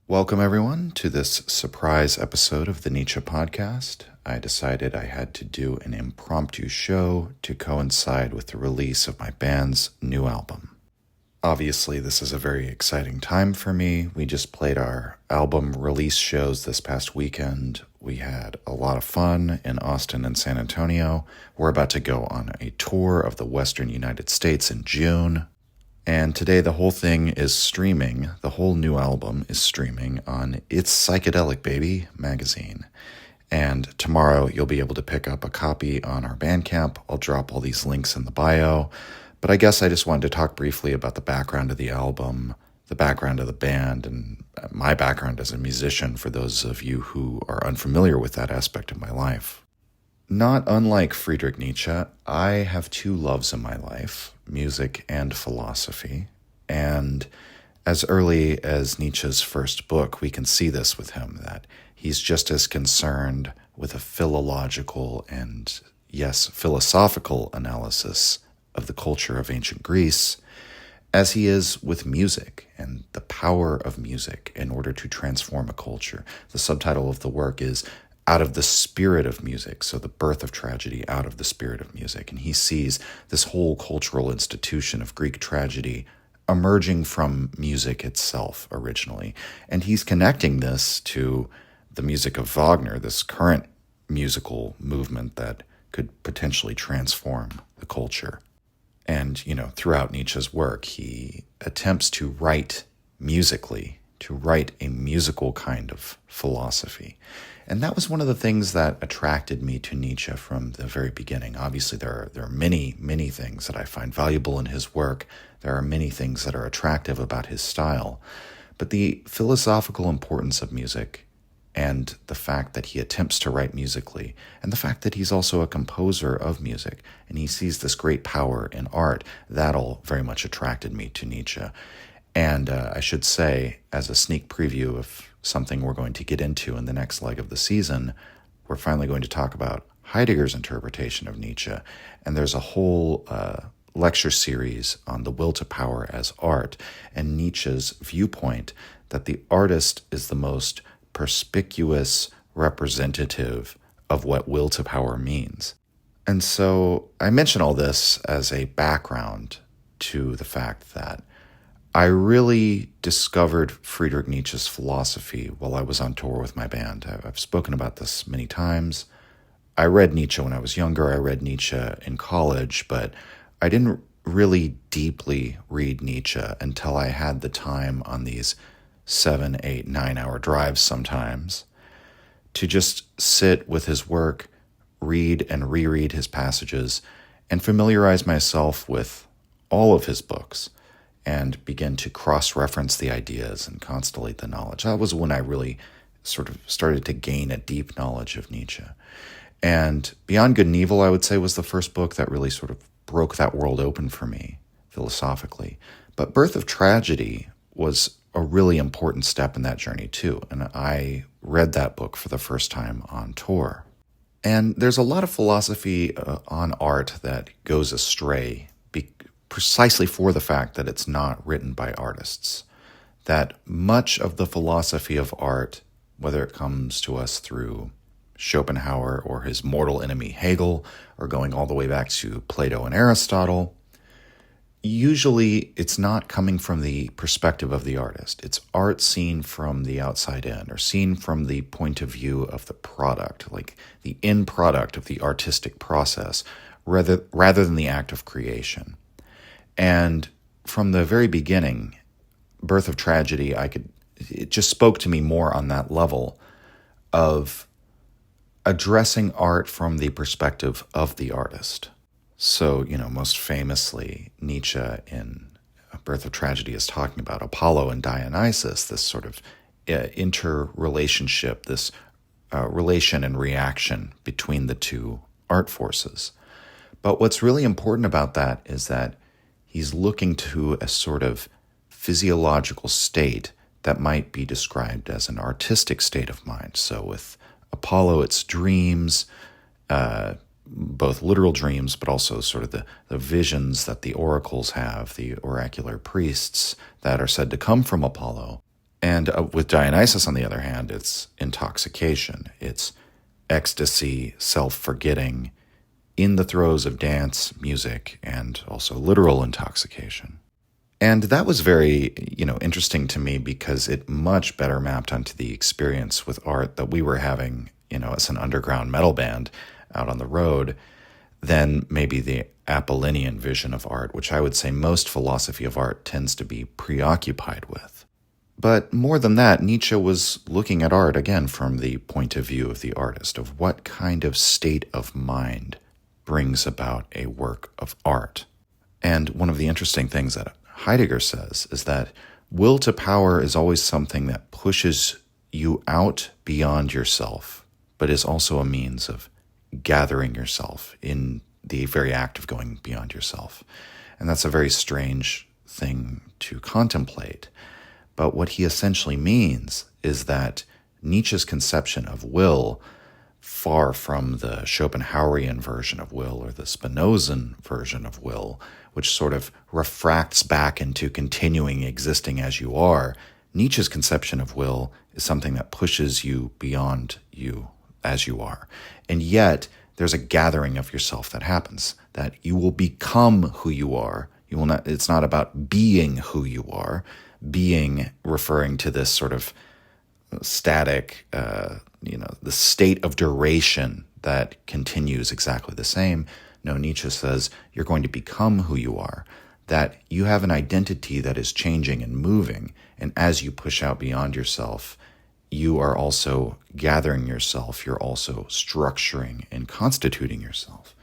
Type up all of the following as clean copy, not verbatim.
Welcome, everyone, to this surprise episode of the Nietzsche podcast. I decided I had to do an impromptu show to coincide with the release of my band's new album. Obviously, this is a very exciting time for me. We just played our album release shows this past weekend. We had a lot of fun in Austin and San Antonio. We're about to go on a tour of the Western United States in June. And today the whole thing is streaming. The whole new album is streaming on It's Psychedelic Baby magazine. And tomorrow you'll be able to pick up a copy on our Bandcamp. I'll drop all these links in the bio. But I guess I just wanted to talk briefly about the background of the album, the background of the band, and my background as a musician for those of you who are unfamiliar with that aspect of my life. Not unlike Friedrich Nietzsche, I have two loves in my life, music and philosophy. And as early as Nietzsche's first book, we can see this with him, that he's just as concerned with a philological and, yes, philosophical analysis of the culture of ancient Greece as he is with music and the power of music in order to transform a culture. The subtitle of the work is Out of the Spirit of Music, so the birth of tragedy out of the spirit of music. And he sees this whole cultural institution of Greek tragedy emerging from music itself originally. And he's connecting this to the music of Wagner, this current musical movement that could potentially transform the culture. And, throughout Nietzsche's work, he attempts to write musically, to write a musical kind of philosophy. And that was one of the things that attracted me to Nietzsche from the very beginning. Obviously, there are many, many things that I find valuable in his work. There are many things that are attractive about his style. But the philosophical importance of music and the fact that he attempts to write musically and the fact that he's also a composer of music and he sees this great power in art, that all very much attracted me to Nietzsche. And I should say, as a sneak preview of something we're going to get into in the next leg of the season, we're finally going to talk about Heidegger's interpretation of Nietzsche. And there's a whole lecture series on the will to power as art and Nietzsche's viewpoint that the artist is the most perspicuous representative of what will to power means. And so I mention all this as a background to the fact that I really discovered Friedrich Nietzsche's philosophy while I was on tour with my band. I've spoken about this many times. I read Nietzsche when I was younger. I read Nietzsche in college, but I didn't really deeply read Nietzsche until I had the time on these 7, 8, 9-hour drives sometimes to just sit with his work, read and reread his passages, and familiarize myself with all of his books, and begin to cross-reference the ideas and constellate the knowledge. That was when I really sort of started to gain a deep knowledge of Nietzsche. And Beyond Good and Evil, I would say, was the first book that really sort of broke that world open for me philosophically. But Birth of Tragedy was a really important step in that journey too. And I read that book for the first time on tour. And there's a lot of philosophy on art that goes astray precisely for the fact that it's not written by artists. That much of the philosophy of art, whether it comes to us through Schopenhauer or his mortal enemy Hegel, or going all the way back to Plato and Aristotle, usually it's not coming from the perspective of the artist. It's art seen from the outside in, or seen from the point of view of the product, like the end product of the artistic process, rather than the act of creation. And from the very beginning, Birth of Tragedy, it just spoke to me more on that level of addressing art from the perspective of the artist. So, most famously, Nietzsche in Birth of Tragedy is talking about Apollo and Dionysus, this sort of interrelationship, this relation and reaction between the two art forces. But what's really important about that is that he's looking to a sort of physiological state that might be described as an artistic state of mind. So with Apollo, it's dreams, both literal dreams, but also sort of the visions that the oracles have, the oracular priests that are said to come from Apollo. And with Dionysus, on the other hand, it's intoxication. It's ecstasy, self-forgetting, in the throes of dance, music, and also literal intoxication. And that was very, interesting to me because it much better mapped onto the experience with art that we were having, as an underground metal band out on the road than maybe the Apollonian vision of art, which I would say most philosophy of art tends to be preoccupied with. But more than that, Nietzsche was looking at art, again, from the point of view of the artist, of what kind of state of mind brings about a work of art. And one of the interesting things that Heidegger says is that will to power is always something that pushes you out beyond yourself, but is also a means of gathering yourself in the very act of going beyond yourself. And that's a very strange thing to contemplate. But what he essentially means is that Nietzsche's conception of will, far from the Schopenhauerian version of will or the Spinozan version of will, which sort of refracts back into continuing existing as you are, Nietzsche's conception of will is something that pushes you beyond you as you are. And yet, there's a gathering of yourself that happens, that you will become who you are. You will not. It's not about being who you are, being referring to this sort of static, the state of duration that continues exactly the same. No, Nietzsche says you're going to become who you are, that you have an identity that is changing and moving, and as you push out beyond yourself, you are also gathering yourself, you're also structuring and constituting yourself.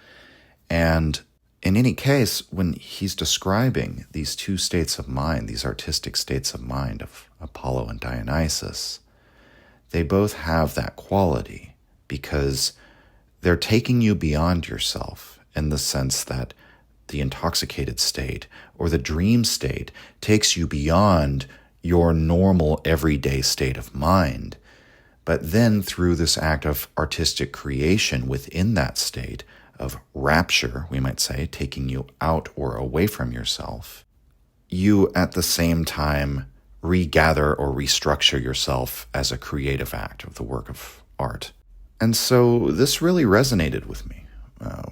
And in any case, when he's describing these two states of mind, these artistic states of mind of Apollo and Dionysus, they both have that quality because they're taking you beyond yourself in the sense that the intoxicated state or the dream state takes you beyond your normal everyday state of mind. But then through this act of artistic creation within that state of rapture, we might say, taking you out or away from yourself, you at the same time regather or restructure yourself as a creative act of the work of art. And so this really resonated with me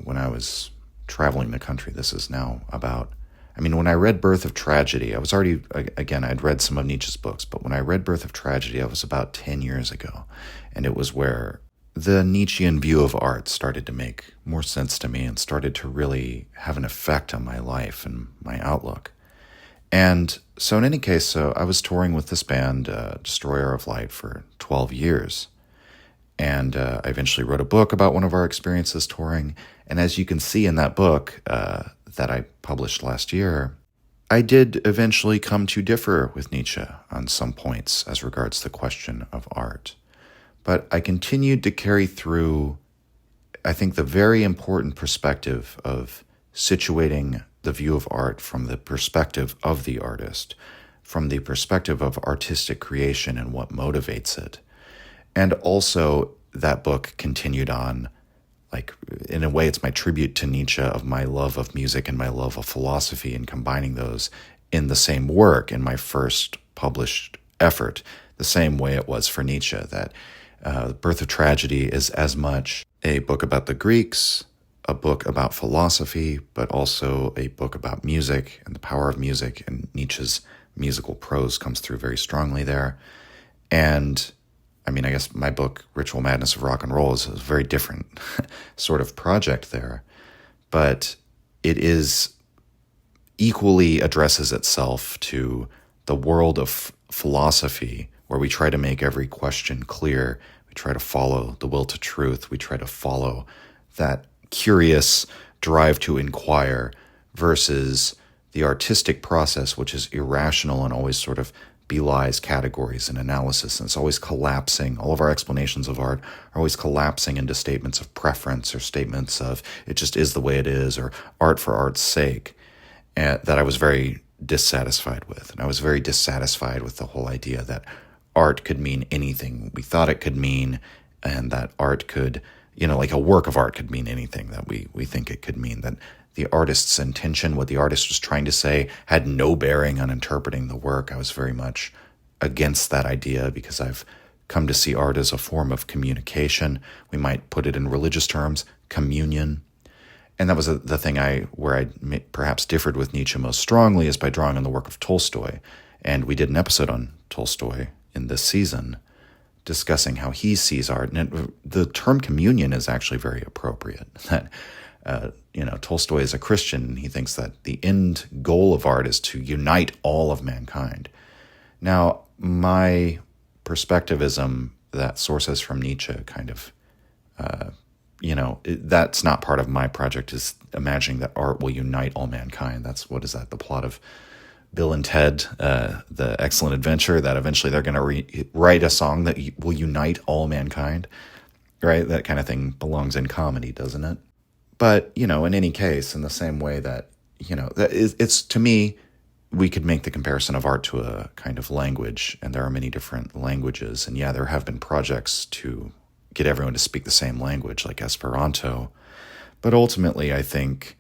when I was traveling the country. This is now about, when I read Birth of Tragedy, I was already, again, I'd read some of Nietzsche's books, but when I read Birth of Tragedy, I was about 10 years ago. And it was where the Nietzschean view of art started to make more sense to me and started to really have an effect on my life and my outlook. And so in any case, so I was touring with this band, Destroyer of Light, for 12 years. And I eventually wrote a book about one of our experiences touring. And as you can see in that book that I published last year, I did eventually come to differ with Nietzsche on some points as regards the question of art. But I continued to carry through, I think, the very important perspective of situating the view of art from the perspective of the artist, from the perspective of artistic creation and what motivates it. And also, that book continued on, in a way, it's my tribute to Nietzsche of my love of music and my love of philosophy and combining those in the same work in my first published effort, the same way it was for Nietzsche, that Birth of Tragedy is as much a book about the Greeks, a book about philosophy, but also a book about music and the power of music, and Nietzsche's musical prose comes through very strongly there. And I guess my book, Ritual Madness of Rock and Roll, is a very different sort of project there, but it is equally addresses itself to the world of philosophy, where we try to make every question clear. We try to follow the will to truth. We try to follow that curious drive to inquire versus the artistic process, which is irrational and always sort of belies categories and analysis, and it's always collapsing. All of our explanations of art are always collapsing into statements of preference or statements of it just is the way it is, or art for art's sake, that I was very dissatisfied with. And I was very dissatisfied with the whole idea that art could mean anything we thought it could mean, and that art could, like a work of art could mean anything that we think it could mean, that the artist's intention, what the artist was trying to say, had no bearing on interpreting the work. I was very much against that idea because I've come to see art as a form of communication. We might put it in religious terms, communion. And that was the thing where I perhaps differed with Nietzsche most strongly is by drawing on the work of Tolstoy. And we did an episode on Tolstoy in this season discussing how he sees art. And the term communion is actually very appropriate. That, Tolstoy is a Christian, and he thinks that the end goal of art is to unite all of mankind. Now, my perspectivism that sources from Nietzsche kind of, that's not part of my project, is imagining that art will unite all mankind. The plot of Bill and Ted, the Excellent Adventure, that eventually they're going to write a song that will unite all mankind, right? That kind of thing belongs in comedy, doesn't it? But, in any case, in the same way that, it's, to me, we could make the comparison of art to a kind of language, and there are many different languages. And yeah, there have been projects to get everyone to speak the same language, like Esperanto. But ultimately, I think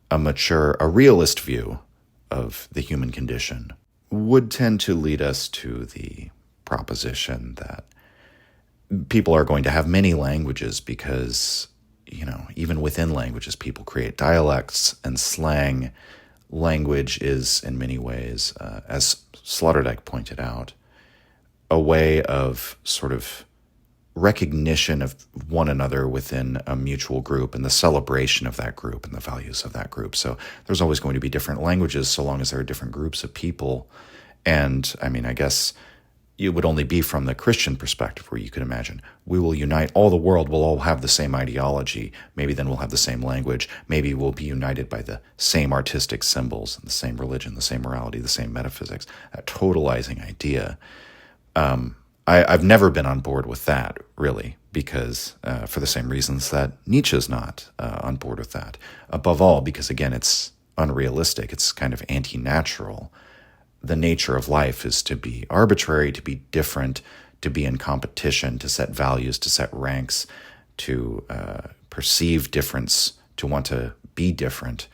a realist view of the human condition would tend to lead us to the proposition that people are going to have many languages because, even within languages, people create dialects and slang. Language is, in many ways, as Sloterdijk pointed out, a way of sort of recognition of one another within a mutual group and the celebration of that group and the values of that group. So there's always going to be different languages so long as there are different groups of people. And I guess it would only be from the Christian perspective where you could imagine we will unite all the world, we'll all have the same ideology, maybe then we'll have the same language, maybe we'll be united by the same artistic symbols, and the same religion, the same morality, the same metaphysics, a totalizing idea. I've never been on board with that, really, because for the same reasons that Nietzsche's not on board with that. Above all, because, again, it's unrealistic, it's kind of anti-natural. The nature of life is to be arbitrary, to be different, to be in competition, to set values, to set ranks, to perceive difference, to want to be different,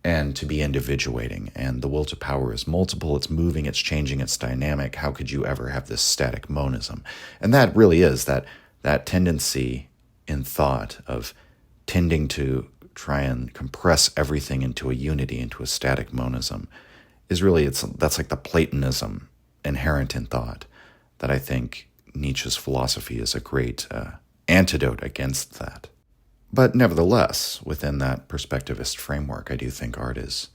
and to be individuating. And the will to power is multiple, it's moving, it's changing, it's dynamic. How could you ever have this static monism? And that really is that tendency in thought of tending to try and compress everything into a unity, into a static monism, is really, that's like the Platonism inherent in thought, that I think Nietzsche's philosophy is a great antidote against that. But nevertheless, within that perspectivist framework, I do think art is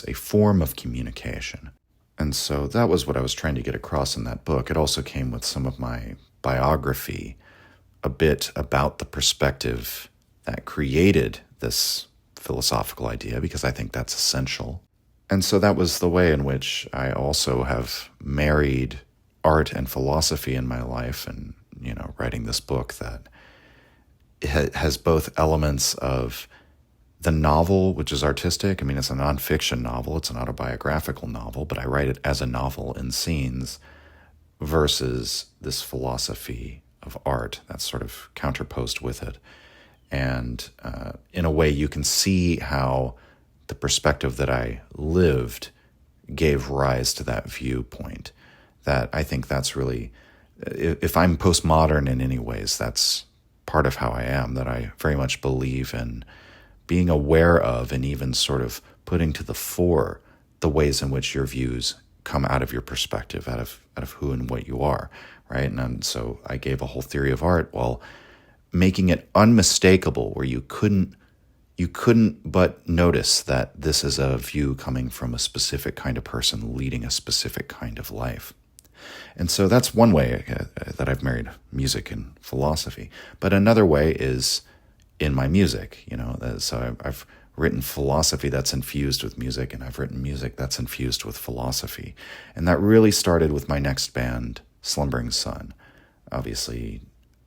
a form of communication. And so that was what I was trying to get across in that book. It also came with some of my biography, a bit about the perspective that created this philosophical idea, because I think that's essential. And so that was the way in which I also have married art and philosophy in my life, and, writing this book that has both elements of the novel, which is artistic. It's a nonfiction novel. It's an autobiographical novel, but I write it as a novel in scenes, versus this philosophy of art that's sort of counterposed with it. And in a way, you can see how the perspective that I lived gave rise to that viewpoint. That I think that's really, if I'm postmodern in any ways, that's part of how I am, that I very much believe in being aware of and even sort of putting to the fore the ways in which your views come out of your perspective, out of who and what you are, right? And so I gave a whole theory of art while making it unmistakable, where you couldn't but notice that this is a view coming from a specific kind of person leading a specific kind of life. And so that's one way that I've married music and philosophy. But another way is in my music, so I've written philosophy that's infused with music, and I've written music that's infused with philosophy. And that really started with my next band, Slumbering Sun. Obviously,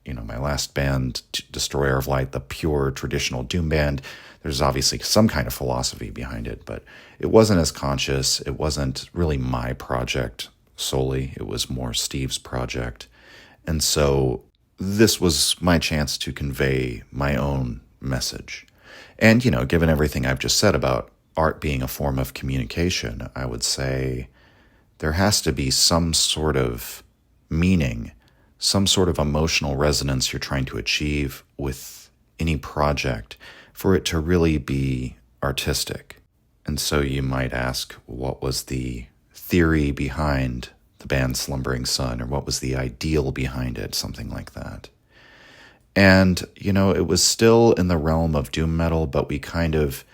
my last band, Destroyer of Light, the pure traditional doom band, there's obviously some kind of philosophy behind it, but it wasn't as conscious. It wasn't really my project solely. It was more Steve's project. And so this was my chance to convey my own message. And, given everything I've just said about art being a form of communication, I would say there has to be some sort of meaning, some sort of emotional resonance you're trying to achieve with any project for it to really be artistic. And so you might ask, what was the theory behind the band Slumbering Sun, or what was the ideal behind it, something like that. And, it was still in the realm of doom metal, but we kind of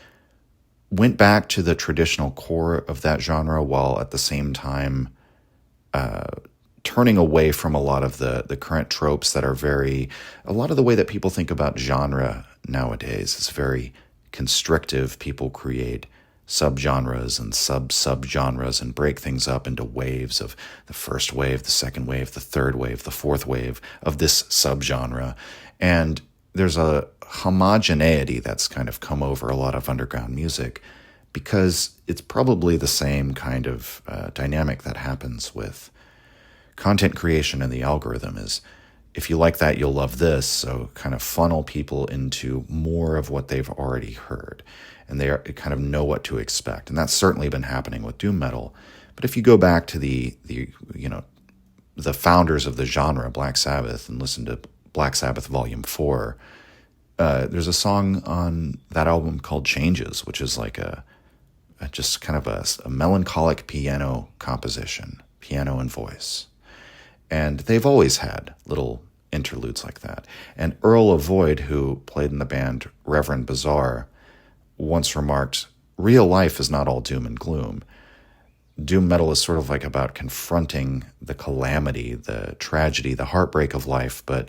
went back to the traditional core of that genre while at the same time turning away from a lot of the current tropes that are a lot of the way that people think about genre nowadays is very constrictive. People create subgenres and sub-subgenres and break things up into waves of the first wave, the second wave, the third wave, the fourth wave of this subgenre. And there's a homogeneity that's kind of come over a lot of underground music because it's probably the same kind of dynamic that happens with content creation and the algorithm is, if you like that, you'll love this. So kind of funnel people into more of what they've already heard. And they kind of know what to expect. And that's certainly been happening with doom metal. But if you go back to the founders of the genre, Black Sabbath, and listen to Black Sabbath Volume 4, there's a song on that album called Changes, which is like just kind of a melancholic piano composition, piano and voice. And they've always had little interludes like that. And Earl of Void, who played in the band Reverend Bizarre, once remarked, real life is not all doom and gloom. Doom metal is sort of like about confronting the calamity, the tragedy, the heartbreak of life, but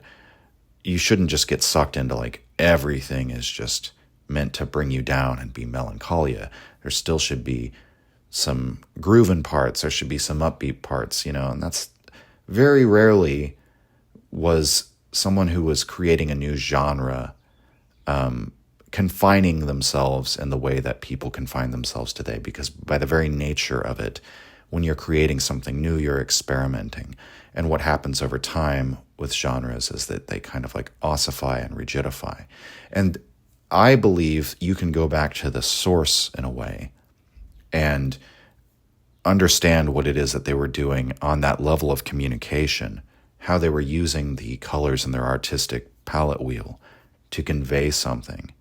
you shouldn't just get sucked into like everything is just meant to bring you down and be melancholia. There still should be some grooving parts. There should be some upbeat parts, and that's very rarely was someone who was creating a new genre confining themselves in the way that people confine themselves today, because by the very nature of it, when you're creating something new, you're experimenting. And what happens over time with genres is that they kind of like ossify and rigidify. And I believe you can go back to the source in a way and understand what it is that they were doing on that level of communication, how they were using the colors in their artistic palette wheel to convey something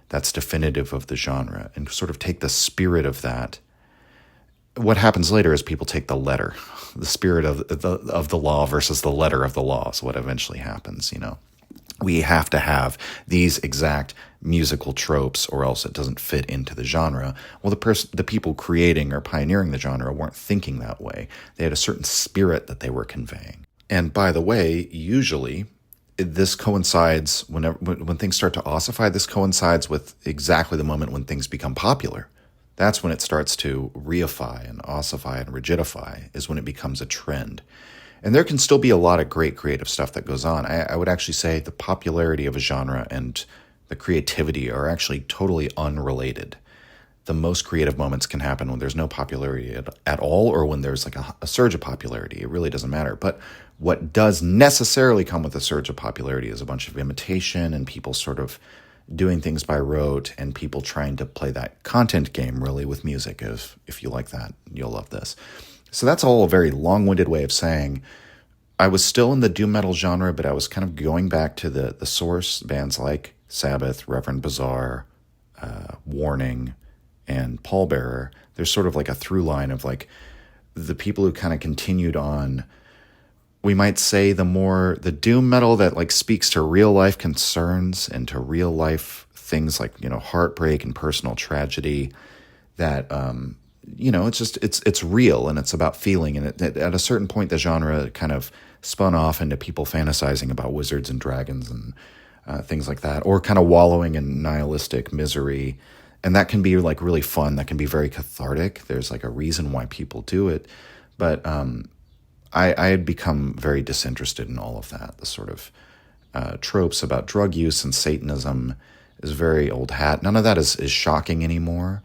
that's definitive of the genre, and sort of take the spirit of that. What happens later is people take the letter, the spirit of the law versus the letter of the law is what eventually happens, We have to have these exact musical tropes or else it doesn't fit into the genre. Well, the people creating or pioneering the genre weren't thinking that way. They had a certain spirit that they were conveying. And by the way, usually this coincides when things start to ossify, this coincides with exactly the moment when things become popular. That's when it starts to reify and ossify and rigidify, is when it becomes a trend. And there can still be a lot of great creative stuff that goes on. I would actually say the popularity of a genre and the creativity are actually totally unrelated. The most creative moments can happen when there's no popularity at all, or when there's like a surge of popularity. It really doesn't matter. But what does necessarily come with a surge of popularity is a bunch of imitation and people sort of doing things by rote and people trying to play that content game really with music. If you like that, you'll love this. So that's all a very long-winded way of saying I was still in the doom metal genre, but I was kind of going back to the source, bands like Sabbath, Reverend Bizarre, Warning, and Pallbearer. There's sort of like a through line of like the people who kind of continued on, we might say the doom metal that like speaks to real life concerns and to real life things like, heartbreak and personal tragedy that, it's real and it's about feeling. And at a certain point, the genre kind of spun off into people fantasizing about wizards and dragons and things like that, or kind of wallowing in nihilistic misery. And that can be like really fun. That can be very cathartic. There's like a reason why people do it. But I had become very disinterested in all of that. The sort of tropes about drug use and Satanism is very old hat. None of that is shocking anymore.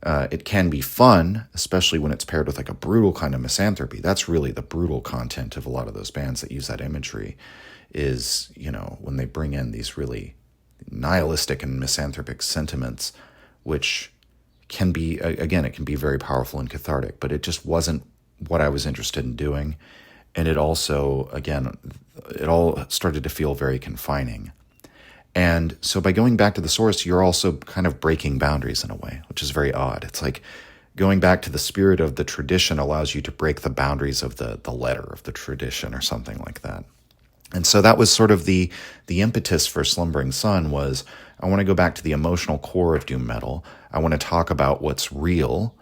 It can be fun, especially when it's paired with like a brutal kind of misanthropy. That's really the brutal content of a lot of those bands that use that imagery is, when they bring in these really nihilistic and misanthropic sentiments, which can be, again, it can be very powerful and cathartic, but it just wasn't what I was interested in doing. And it also, again, it all started to feel very confining. And so by going back to the source, you're also kind of breaking boundaries in a way, which is very odd. It's like going back to the spirit of the tradition allows you to break the boundaries of the letter of the tradition or something like that. And so that was sort of the impetus for Slumbering Sun was, I want to go back to the emotional core of doom metal. I want to talk about what's real.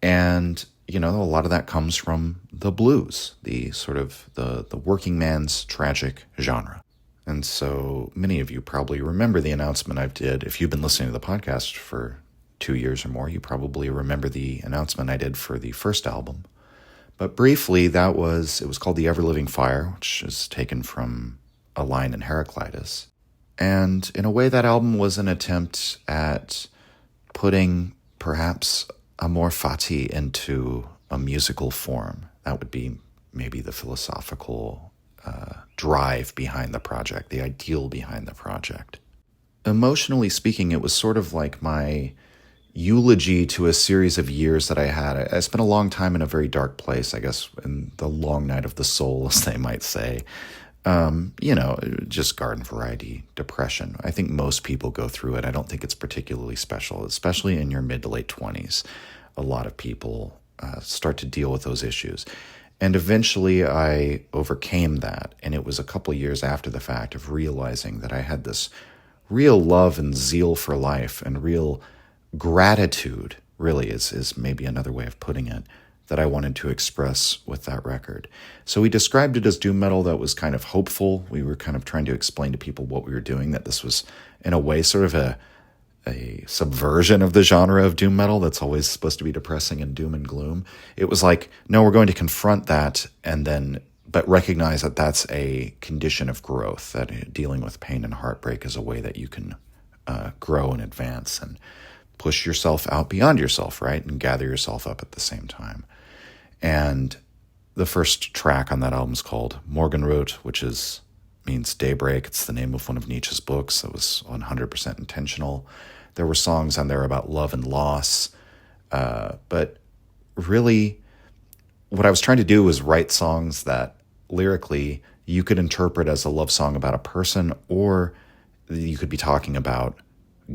And, a lot of that comes from the blues, the sort of the working man's tragic genre. And so many of you probably remember the announcement I did. If you've been listening to the podcast for 2 years or more, you probably remember the announcement I did for the first album. But briefly, it was called the Everliving Fire, which is taken from a line in Heraclitus. And in a way, that album was an attempt at putting perhaps amor fati into a musical form. That would be maybe the philosophical drive behind the project, the ideal behind the project. Emotionally speaking, it was sort of like my eulogy to a series of years that I had. I spent a long time in a very dark place, I guess, in the long night of the soul, as they might say. Just garden variety depression. I think most people go through it. I don't think it's particularly special, especially in your mid to late 20s. A lot of people start to deal with those issues. And eventually I overcame that. And it was a couple of years after the fact of realizing that I had this real love and zeal for life and real gratitude, really is maybe another way of putting it, that I wanted to express with that record. So we described it as doom metal that was kind of hopeful. We were kind of trying to explain to people what we were doing, that this was, in a way, sort of a subversion of the genre of doom metal that's always supposed to be depressing and doom and gloom. It was like, no, we're going to confront that but recognize that that's a condition of growth, that dealing with pain and heartbreak is a way that you can grow and advance and push yourself out beyond yourself, right? And gather yourself up at the same time. And the first track on that album is called Morgenrot, which means daybreak. It's the name of one of Nietzsche's books. That was 100% intentional. There were songs on there about love and loss. But really, what I was trying to do was write songs that lyrically you could interpret as a love song about a person, or you could be talking about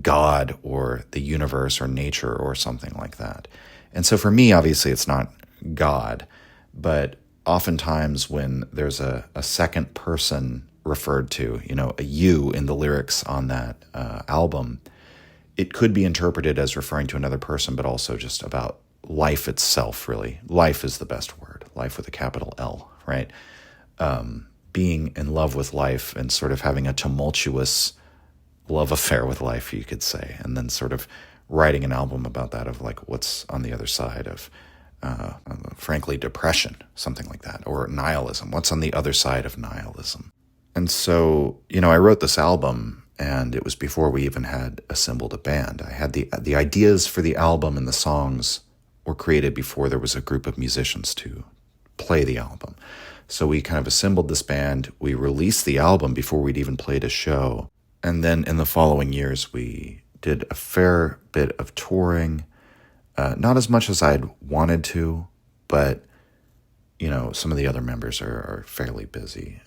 God or the universe or nature or something like that. And so for me, obviously, it's not God, but oftentimes when there's a second person referred to, a you in the lyrics on that album, it could be interpreted as referring to another person, but also just about life itself, really. Life is the best word, life with a capital L, right? Being in love with life and sort of having a tumultuous love affair with life, you could say, and then sort of writing an album about that, of like what's on the other side of, frankly, depression, something like that, or nihilism. What's on the other side of nihilism? And so, I wrote this album, and it was before we even had assembled a band. I had the ideas for the album, and the songs were created before there was a group of musicians to play the album. So we kind of assembled this band. We released the album before we'd even played a show. And then in the following years, we did a fair bit of touring, not as much as I'd wanted to, but, some of the other members are fairly busy.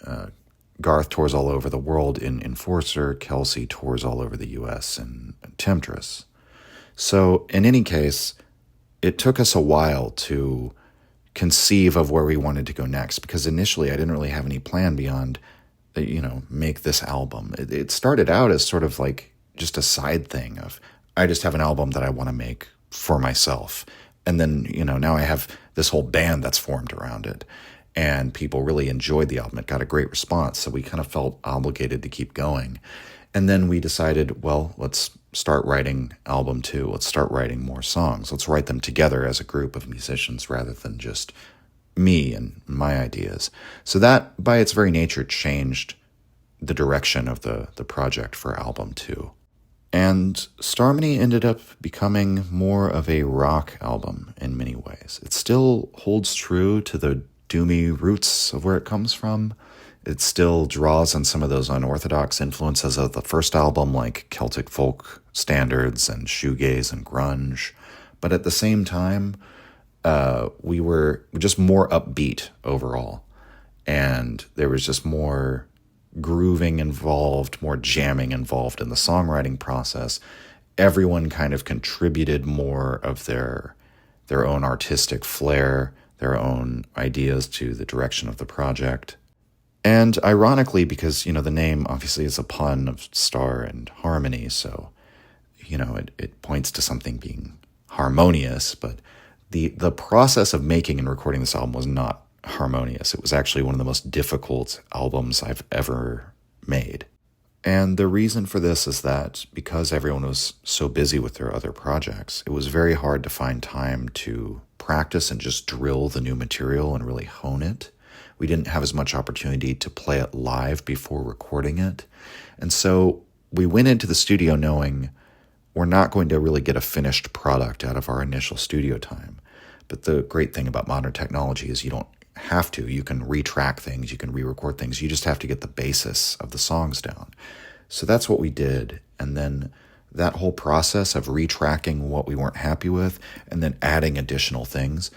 Garth tours all over the world in Enforcer. Kelsey tours all over the U.S. in Temptress. So in any case, it took us a while to conceive of where we wanted to go next, because initially I didn't really have any plan beyond make this album. It started out as sort of like just a side thing of, I just have an album that I want to make for myself. And then, now I have this whole band that's formed around it. And people really enjoyed the album. It got a great response. So we kind of felt obligated to keep going. And then we decided, well, let's start writing album 2. Let's start writing more songs. Let's write them together as a group of musicians rather than just me and my ideas. So that, by its very nature, changed the direction of the project for album 2. And Starman ended up becoming more of a rock album in many ways. It still holds true to the doomy roots of where it comes from. It still draws on some of those unorthodox influences of the first album, like Celtic folk standards and shoegaze and grunge. But at the same time, we were just more upbeat overall. And there was just more grooving involved, more jamming involved in the songwriting process. Everyone kind of contributed more of their own artistic flair, their own ideas to the direction of the project. And ironically, because, the name obviously is a pun of star and harmony, so, it points to something being harmonious, but the process of making and recording this album was not harmonious. It was actually one of the most difficult albums I've ever made. And the reason for this is that because everyone was so busy with their other projects, it was very hard to find time to practice and just drill the new material and really hone it. We didn't have as much opportunity to play it live before recording it. And so we went into the studio knowing we're not going to really get a finished product out of our initial studio time. But the great thing about modern technology is you don't have to. You can retrack things, you can re-record things. You just have to get the basis of the songs down. So that's what we did. And then that whole process of retracking what we weren't happy with and then adding additional things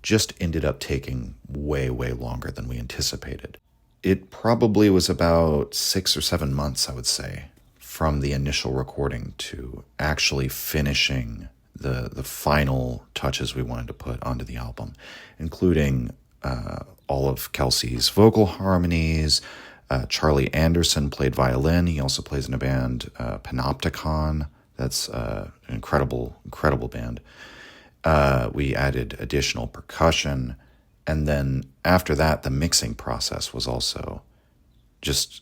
just ended up taking way, way longer than we anticipated. It probably was about 6 or 7 months, I would say, from the initial recording to actually finishing the final touches we wanted to put onto the album, including all of Kelsey's vocal harmonies. Charlie Anderson played violin. He also plays in a band, Panopticon. That's an incredible band. We added additional percussion. And then after that, the mixing process was also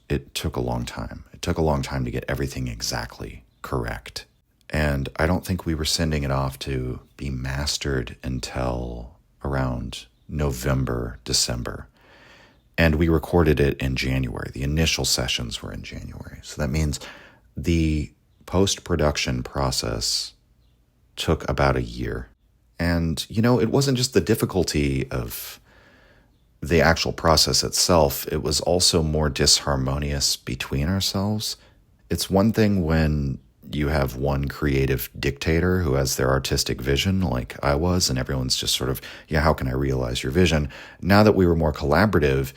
it took a long time. It took a long time to get everything exactly correct. And I don't think we were sending it off to be mastered until around November, December. And we recorded it in January. The initial sessions were in January. So that means the post-production process took about a year. And, it wasn't just the difficulty of the actual process itself. It was also more disharmonious between ourselves. It's one thing when you have one creative dictator who has their artistic vision like I was, and everyone's just sort of, how can I realize your vision? Now that we were more collaborative,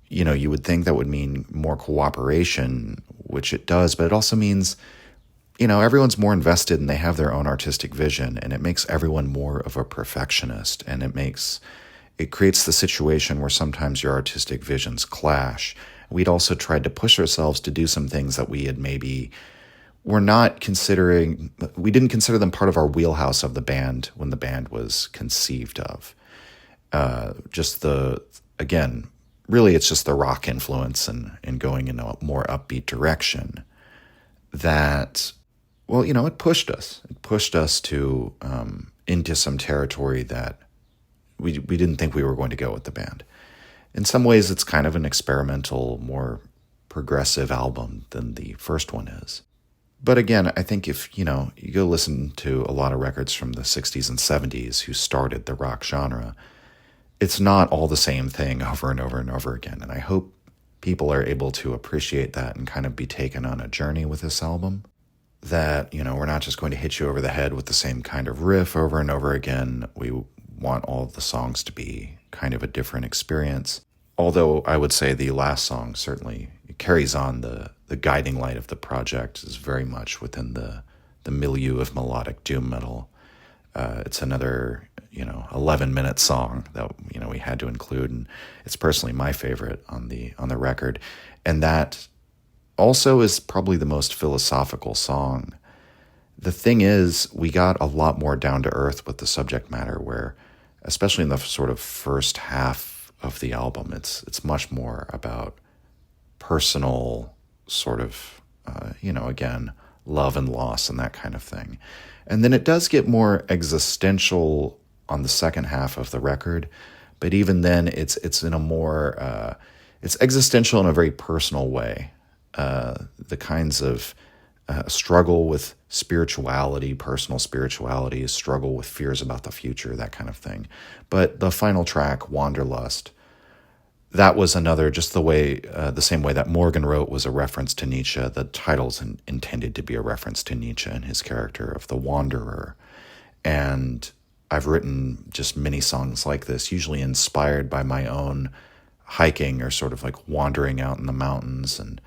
you would think that would mean more cooperation, which it does, but it also means, everyone's more invested and they have their own artistic vision, and it makes everyone more of a perfectionist, and it creates the situation where sometimes your artistic visions clash. We'd also tried to push ourselves to do some things that we had maybe we didn't consider them part of our wheelhouse of the band when the band was conceived of. Really it's just the rock influence and going in a more upbeat direction that, it pushed us. It pushed us to into some territory that we didn't think we were going to go with the band. In some ways, it's kind of an experimental, more progressive album than the first one is. But again, I think if, you go listen to a lot of records from the 60s and 70s who started the rock genre, it's not all the same thing over and over and over again. And I hope people are able to appreciate that and kind of be taken on a journey with this album. That, we're not just going to hit you over the head with the same kind of riff over and over again. We want all of the songs to be kind of a different experience. Although I would say the last song certainly carries on the guiding light of the project, is very much within the milieu of melodic doom metal. It's another, 11-minute song that, we had to include, and it's personally my favorite on the record. And that also is probably the most philosophical song. The thing is, we got a lot more down to earth with the subject matter, where, especially in the sort of first half of the album, it's much more about personal sort of, again, love and loss and that kind of thing. And then it does get more existential on the second half of the record, but even then it's in a more, it's existential in a very personal way. The kinds of struggle with spirituality, personal spirituality, struggle with fears about the future, that kind of thing. But the final track, Wanderlust, that was another, just the same way that Morgan wrote was a reference to Nietzsche. The title's intended to be a reference to Nietzsche and his character of the wanderer. And I've written just many songs like this, usually inspired by my own hiking or sort of like wandering out in the mountains, and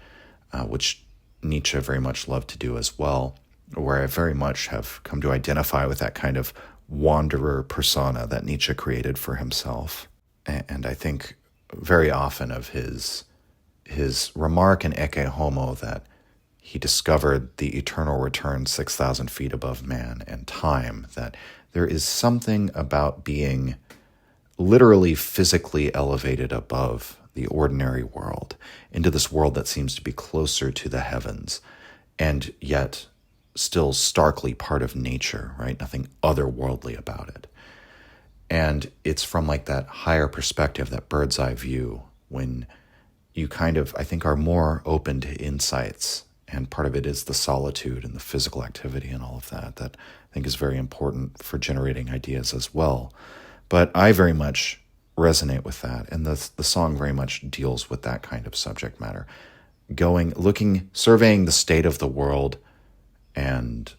which Nietzsche very much loved to do as well, where I very much have come to identify with that kind of wanderer persona that Nietzsche created for himself. And I think very often of his remark in Ecce Homo that he discovered the eternal return 6,000 feet above man and time, that there is something about being literally physically elevated above the ordinary world into this world that seems to be closer to the heavens and yet still starkly part of nature, right? Nothing otherworldly about it. And it's from like that higher perspective, that bird's eye view, when you kind of, I think, are more open to insights. And part of it is the solitude and the physical activity and all of that I think is very important for generating ideas as well. But I very much resonate with that. And the song very much deals with that kind of subject matter. Surveying the state of the world, and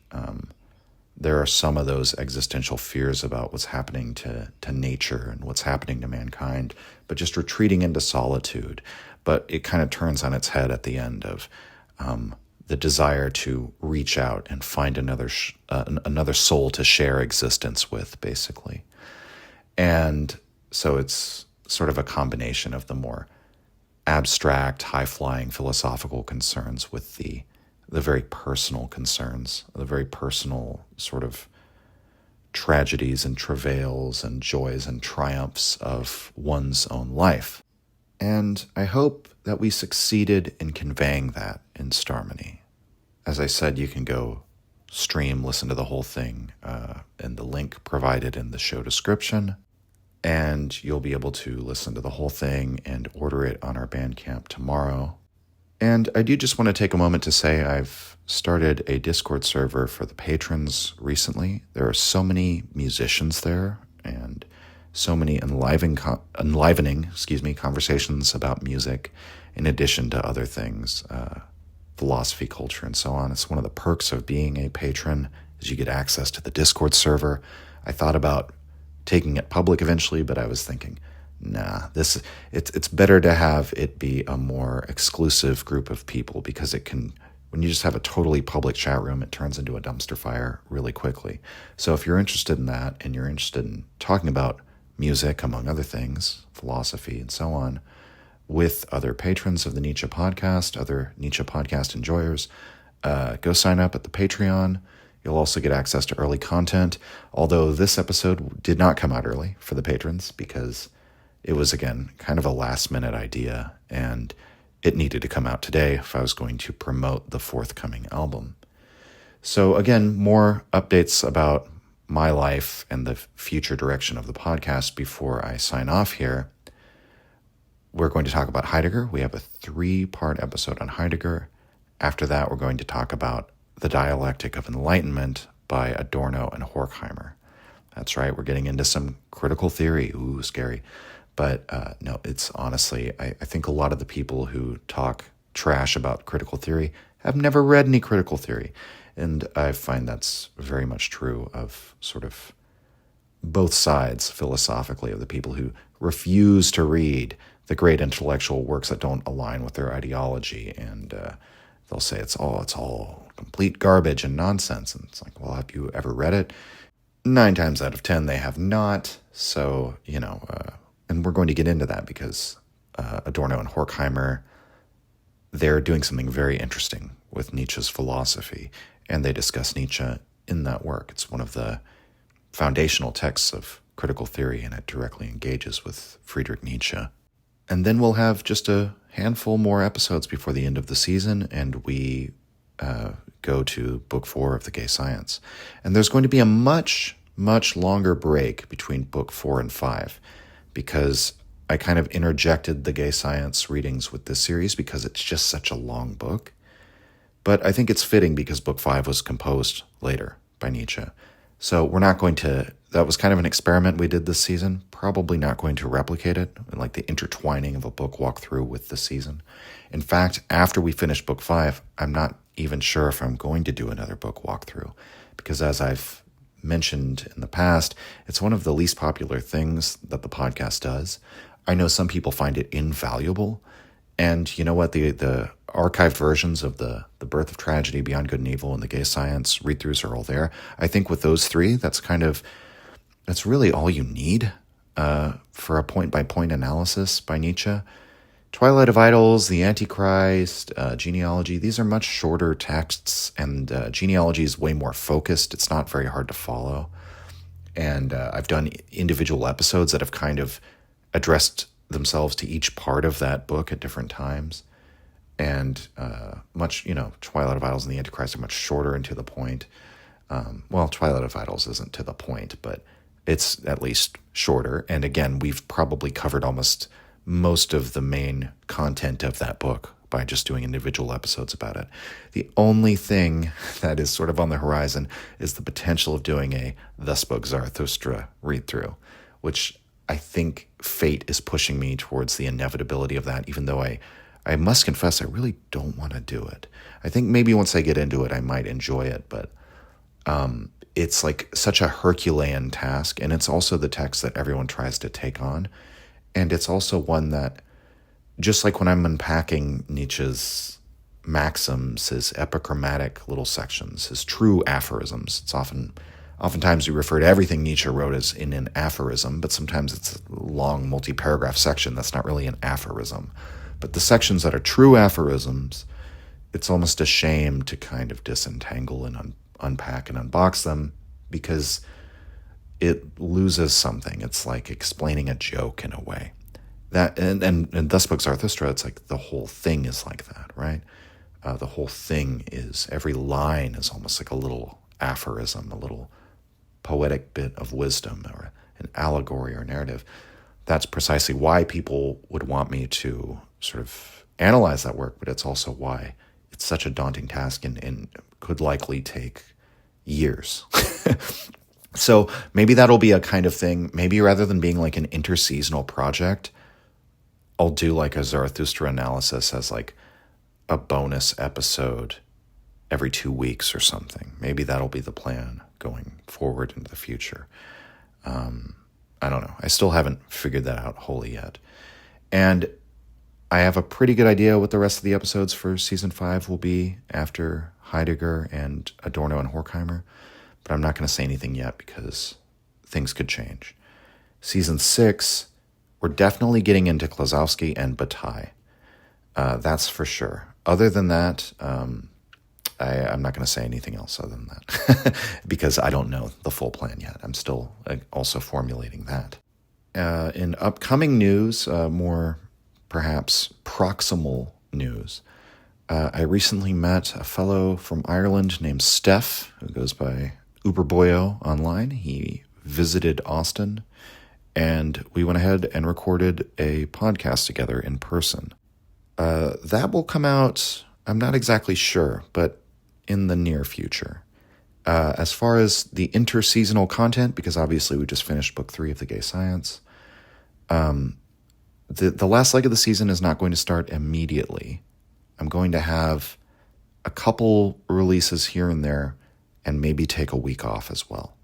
there are some of those existential fears about what's happening to nature and what's happening to mankind, but just retreating into solitude. But it kind of turns on its head at the end of the desire to reach out and find another soul to share existence with, basically. And so it's sort of a combination of the more abstract, high-flying philosophical concerns with the very personal concerns, the very personal sort of tragedies and travails and joys and triumphs of one's own life. And I hope that we succeeded in conveying that in Starmany. As I said, you can go listen to the whole thing in the link provided in the show description, and you'll be able to listen to the whole thing and order it on our Bandcamp tomorrow. And I do just want to take a moment to say I've started a Discord server for the patrons recently. There are so many musicians there and so many enlivening conversations about music, in addition to other things, philosophy, culture, and so on. It's one of the perks of being a patron is you get access to the Discord server. I thought about taking it public eventually, but I was thinking, nah, it's better to have it be a more exclusive group of people, because when you just have a totally public chat room, it turns into a dumpster fire really quickly. So if you're interested in that, and you're interested in talking about music, among other things, philosophy, and so on, with other patrons of the Nietzsche podcast, other Nietzsche podcast enjoyers, go sign up at the Patreon. You'll also get access to early content, although this episode did not come out early for the patrons because it was, again, kind of a last-minute idea, and it needed to come out today if I was going to promote the forthcoming album. So, again, more updates about my life and the future direction of the podcast before I sign off here. We're going to talk about Heidegger. We have a 3-part episode on Heidegger. After that, we're going to talk about The Dialectic of Enlightenment by Adorno and Horkheimer. That's right, we're getting into some critical theory. Ooh, scary. But no, it's honestly, I think a lot of the people who talk trash about critical theory have never read any critical theory. And I find that's very much true of sort of both sides philosophically, of the people who refuse to read the great intellectual works that don't align with their ideology. And they'll say it's all complete garbage and nonsense. And it's like, well, have you ever read it? 9 times out of 10, they have not. So, and we're going to get into that because Adorno and Horkheimer, they're doing something very interesting with Nietzsche's philosophy, and they discuss Nietzsche in that work. It's one of the foundational texts of critical theory, and it directly engages with Friedrich Nietzsche. And then we'll have just a handful more episodes before the end of the season, and we go to Book 4 of The Gay Science. And there's going to be a much, much longer break between Book 4 and 5, because I kind of interjected the Gay Science readings with this series because it's just such a long book. But I think it's fitting because Book 5 was composed later by Nietzsche. So we're not going to, that was kind of an experiment we did this season, probably not going to replicate it, like the intertwining of a book walkthrough with the season. In fact, after we finish Book 5, I'm not even sure if I'm going to do another book walkthrough, because as I've mentioned in the past, it's one of the least popular things that the podcast does. I know some people find it invaluable. And you know what? The archived versions of the Birth of Tragedy, Beyond Good and Evil, and the Gay Science read-throughs are all there. I think with those three, that's really all you need for a point-by-point analysis by Nietzsche. Twilight of Idols, The Antichrist, Genealogy, these are much shorter texts, and Genealogy is way more focused. It's not very hard to follow. And I've done individual episodes that have kind of addressed themselves to each part of that book at different times. And Twilight of Idols and The Antichrist are much shorter and to the point. Twilight of Idols isn't to the point, but it's at least shorter. And again, we've probably covered almost most of the main content of that book by just doing individual episodes about it. The only thing that is sort of on the horizon is the potential of doing a Thus Spoke Zarathustra read-through, which I think fate is pushing me towards the inevitability of that, even though I must confess I really don't want to do it. I think maybe once I get into it, I might enjoy it, but it's like such a Herculean task, and it's also the text that everyone tries to take on. And it's also one that, just like when I'm unpacking Nietzsche's maxims, his epigrammatic little sections, his true aphorisms, it's oftentimes we refer to everything Nietzsche wrote as in an aphorism, but sometimes it's a long multi-paragraph section that's not really an aphorism. But the sections that are true aphorisms, it's almost a shame to kind of disentangle and unpack and unbox them, because it loses something. It's like explaining a joke in a way. That and Thus Spoke Zarathustra, it's like the whole thing is like that, right? The whole thing is, every line is almost like a little aphorism, a little poetic bit of wisdom, or an allegory or narrative. That's precisely why people would want me to sort of analyze that work, but it's also why it's such a daunting task and could likely take years. So maybe that'll be a kind of thing. Maybe rather than being like an interseasonal project, I'll do like a Zarathustra analysis as like a bonus episode every 2 weeks or something. Maybe that'll be the plan going forward into the future. I don't know. I still haven't figured that out wholly yet. And I have a pretty good idea what the rest of the episodes for season 5 will be after Heidegger and Adorno and Horkheimer. But I'm not going to say anything yet because things could change. Season 6, we're definitely getting into Klosowski and Bataille. That's for sure. Other than that, I'm not going to say anything else other than that because I don't know the full plan yet. I'm still also formulating that. In upcoming news, more perhaps proximal news, I recently met a fellow from Ireland named Steph, who goes by Uberboyo online. He visited Austin, and we went ahead and recorded a podcast together in person. That will come out, I'm not exactly sure, but in the near future. As far as the interseasonal content, because obviously we just finished book 3 of The Gay Science, the last leg of the season is not going to start immediately. I'm going to have a couple releases here and there, and maybe take a week off as well.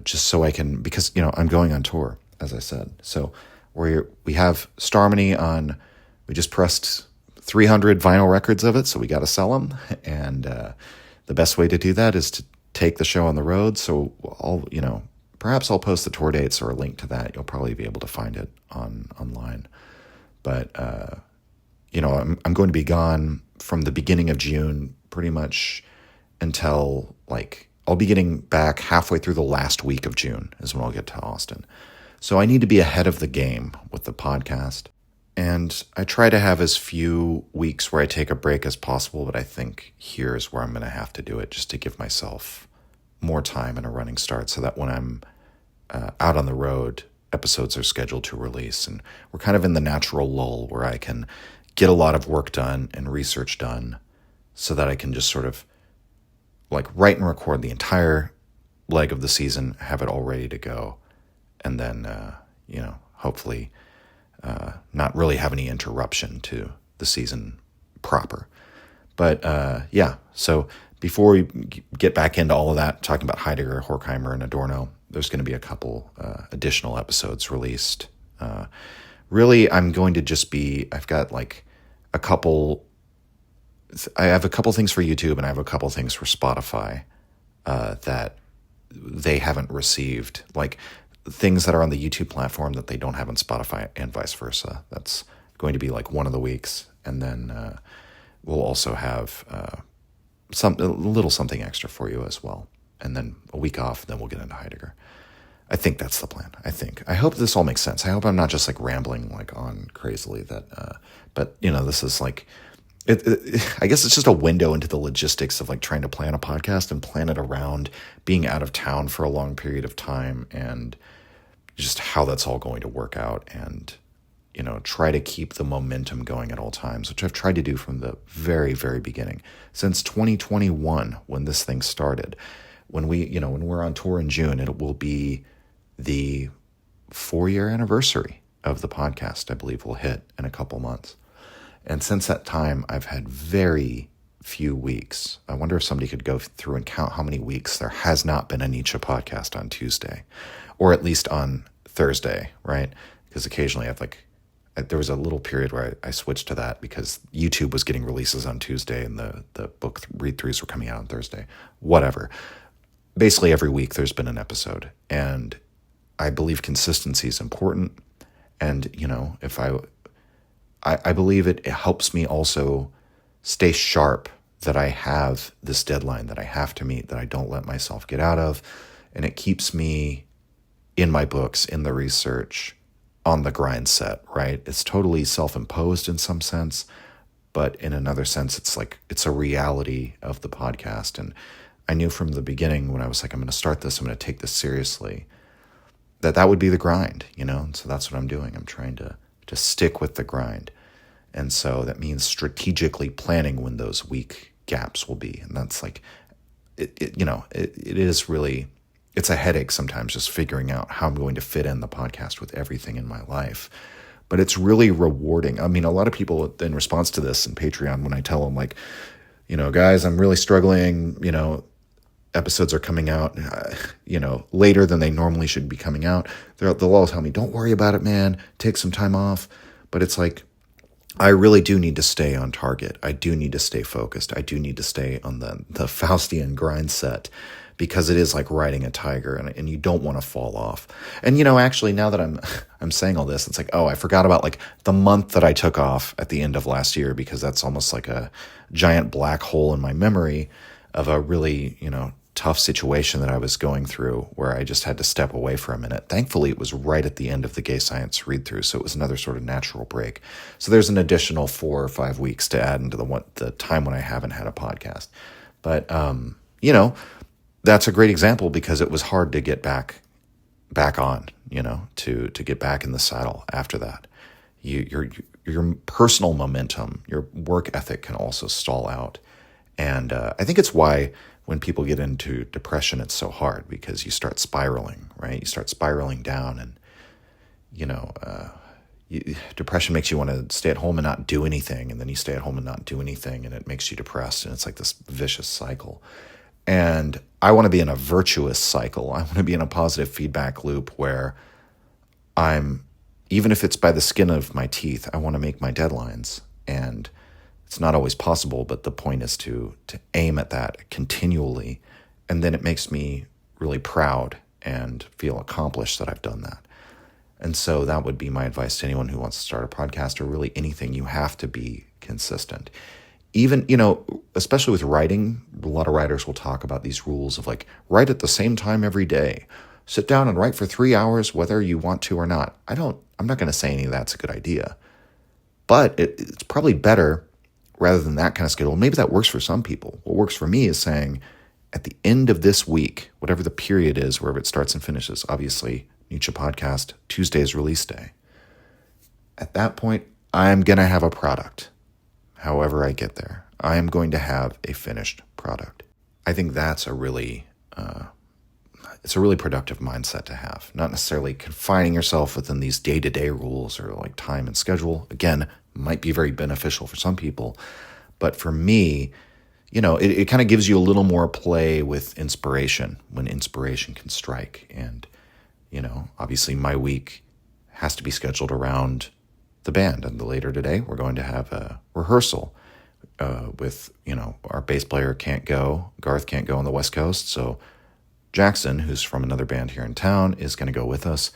Just so I can, because, I'm going on tour, as I said. So we have Starman on, we just pressed 300 vinyl records of it, so we got to sell them. And the best way to do that is to take the show on the road. So perhaps I'll post the tour dates or a link to that. You'll probably be able to find it online. But, I'm going to be gone from the beginning of June pretty much until I'll be getting back halfway through the last week of June is when I'll get to Austin. So I need to be ahead of the game with the podcast. And I try to have as few weeks where I take a break as possible, but I think here is where I'm going to have to do it just to give myself more time and a running start so that when I'm out on the road, episodes are scheduled to release. And we're kind of in the natural lull where I can get a lot of work done and research done so that I can just sort of write and record the entire leg of the season, have it all ready to go, and then, hopefully not really have any interruption to the season proper. But, so before we get back into all of that, talking about Heidegger, Horkheimer, and Adorno, there's going to be a couple additional episodes released. Really, I'm going to just be, I've got like a couple, I have a couple things for YouTube and I have a couple things for Spotify that they haven't received. Like things that are on the YouTube platform that they don't have on Spotify and vice versa. That's going to be like one of the weeks. And then we'll also have a little something extra for you as well. And then a week off, then we'll get into Heidegger. I think that's the plan. I hope this all makes sense. I hope I'm not just like rambling like on crazily but this is like, I guess it's just a window into the logistics of like trying to plan a podcast and plan it around being out of town for a long period of time and just how that's all going to work out and, try to keep the momentum going at all times, which I've tried to do from the very, very beginning since 2021 when this thing started. When we're on tour in June, it will be the 4-year anniversary of the podcast, I believe, will hit in a couple months. And since that time, I've had very few weeks. I wonder if somebody could go through and count how many weeks there has not been a Nietzsche podcast on Tuesday, or at least on Thursday, right? Because occasionally there was a little period where I switched to that because YouTube was getting releases on Tuesday and the book read-throughs were coming out on Thursday. Whatever. Basically every week there's been an episode, and I believe consistency is important. And, if I believe it helps me also stay sharp that I have this deadline that I have to meet, that I don't let myself get out of. And it keeps me in my books, in the research, on the grind set, right? It's totally self-imposed in some sense, but in another sense, it's a reality of the podcast. And I knew from the beginning when I was like, I'm going to start this, I'm going to take this seriously, that would be the grind, And so that's what I'm doing. I'm trying to stick with the grind. And so that means strategically planning when those week gaps will be. And that's like, it is really, it's a headache sometimes just figuring out how I'm going to fit in the podcast with everything in my life. But it's really rewarding. I mean, a lot of people in response to this in Patreon, when I tell them like, guys, I'm really struggling, episodes are coming out, later than they normally should be coming out. They'll all tell me, don't worry about it, man. Take some time off. But it's like, I really do need to stay on target. I do need to stay focused. I do need to stay on the Faustian grind set because it is like riding a tiger and you don't want to fall off. And, actually now that I'm saying all this, it's like, oh, I forgot about like the month that I took off at the end of last year, because that's almost like a giant black hole in my memory of a really, tough situation that I was going through where I just had to step away for a minute. Thankfully, it was right at the end of the gay science read-through, so it was another sort of natural break. So there's an additional 4 or 5 weeks to add into the time when I haven't had a podcast. But, that's a great example because it was hard to get back on, to get back in the saddle after that. Your personal momentum, your work ethic can also stall out. And I think it's why when people get into depression, it's so hard because you start spiraling, right? You start spiraling down and, depression makes you want to stay at home and not do anything. And then you stay at home and not do anything and it makes you depressed. And it's like this vicious cycle. And I want to be in a virtuous cycle. I want to be in a positive feedback loop where even if it's by the skin of my teeth, I want to make my deadlines. And it's not always possible, but the point is to aim at that continually. And then it makes me really proud and feel accomplished that I've done that. And so that would be my advice to anyone who wants to start a podcast or really anything. You have to be consistent. Even, especially with writing, a lot of writers will talk about these rules of like, write at the same time every day. Sit down and write for 3 hours, whether you want to or not. I'm not going to say any of that's a good idea. But it's probably better rather than that kind of schedule. Maybe that works for some people. What works for me is saying at the end of this week, whatever the period is, wherever it starts and finishes, obviously Nietzsche podcast, Tuesday's release day. At that point, I'm going to have a product. However I get there, I am going to have a finished product. I think that's a really productive mindset to have. Not necessarily confining yourself within these day-to-day rules or like time and schedule. Again, might be very beneficial for some people. But for me, it kind of gives you a little more play with inspiration when inspiration can strike. And, obviously my week has to be scheduled around the band. And later today, we're going to have a rehearsal with, our bass player can't go. Garth can't go on the West Coast. So Jackson, who's from another band here in town, is going to go with us.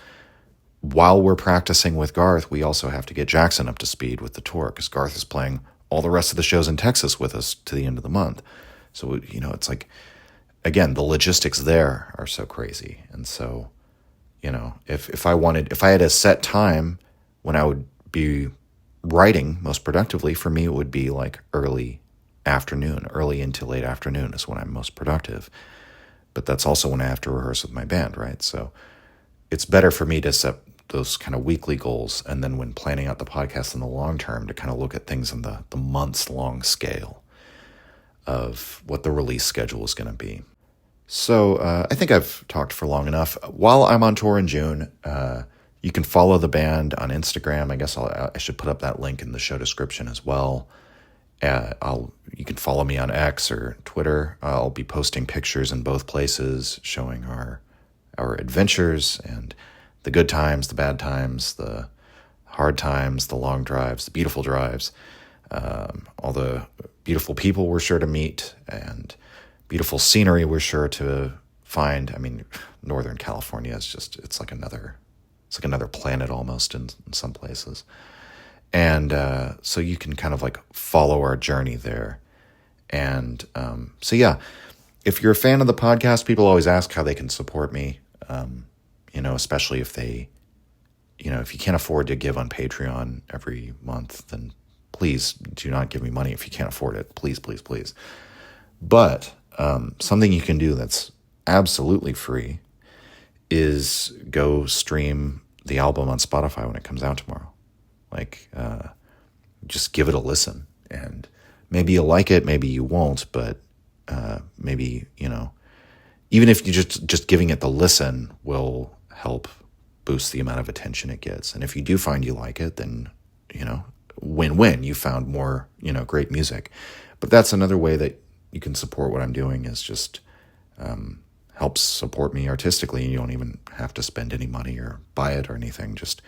While we're practicing with Garth, we also have to get Jackson up to speed with the tour because Garth is playing all the rest of the shows in Texas with us to the end of the month. So, it's like, again, the logistics there are so crazy. And so, if I had a set time when I would be writing most productively, for me, it would be like early into late afternoon is when I'm most productive. But that's also when I have to rehearse with my band, right? So it's better for me to set those kind of weekly goals, and then when planning out the podcast in the long term, to kind of look at things in the months long scale of what the release schedule is going to be. So I think I've talked for long enough. While I'm on tour in June, you can follow the band on Instagram. I guess I should put up that link in the show description as well. You can follow me on X or Twitter. I'll be posting pictures in both places showing our adventures and the good times, the bad times, the hard times, the long drives, the beautiful drives, all the beautiful people we're sure to meet and beautiful scenery we're sure to find. I mean, Northern California is it's like another planet almost in some places. And so you can kind of like follow our journey there. And so, yeah, if you're a fan of the podcast, people always ask how they can support me, especially if if you can't afford to give on Patreon every month, then please do not give me money if you can't afford it. Please, please, please. But something you can do that's absolutely free is go stream the album on Spotify when it comes out tomorrow. Like, just give it a listen, and maybe you'll like it, maybe you won't, but maybe, even if you just giving it the listen will help boost the amount of attention it gets. And if you do find you like it, then, win-win, you found more, great music. But that's another way that you can support what I'm doing, is just helps support me artistically, and you don't even have to spend any money or buy it or anything. Just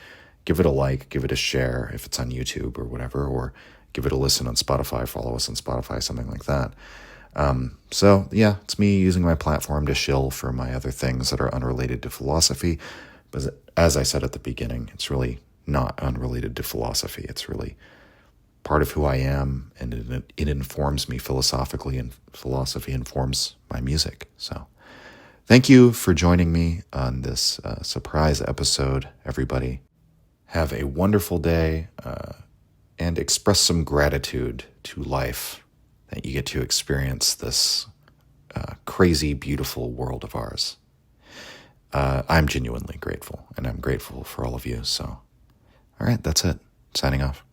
give it a like, give it a share if it's on YouTube or whatever, or give it a listen on Spotify, follow us on Spotify, something like that. So yeah, it's me using my platform to shill for my other things that are unrelated to philosophy. But as I said at the beginning, it's really not unrelated to philosophy. It's really part of who I am, and it informs me philosophically, and philosophy informs my music. So thank you for joining me on this surprise episode, everybody. Have a wonderful day, and express some gratitude to life that you get to experience this crazy, beautiful world of ours. I'm genuinely grateful, and I'm grateful for all of you. So, all right, that's it. Signing off.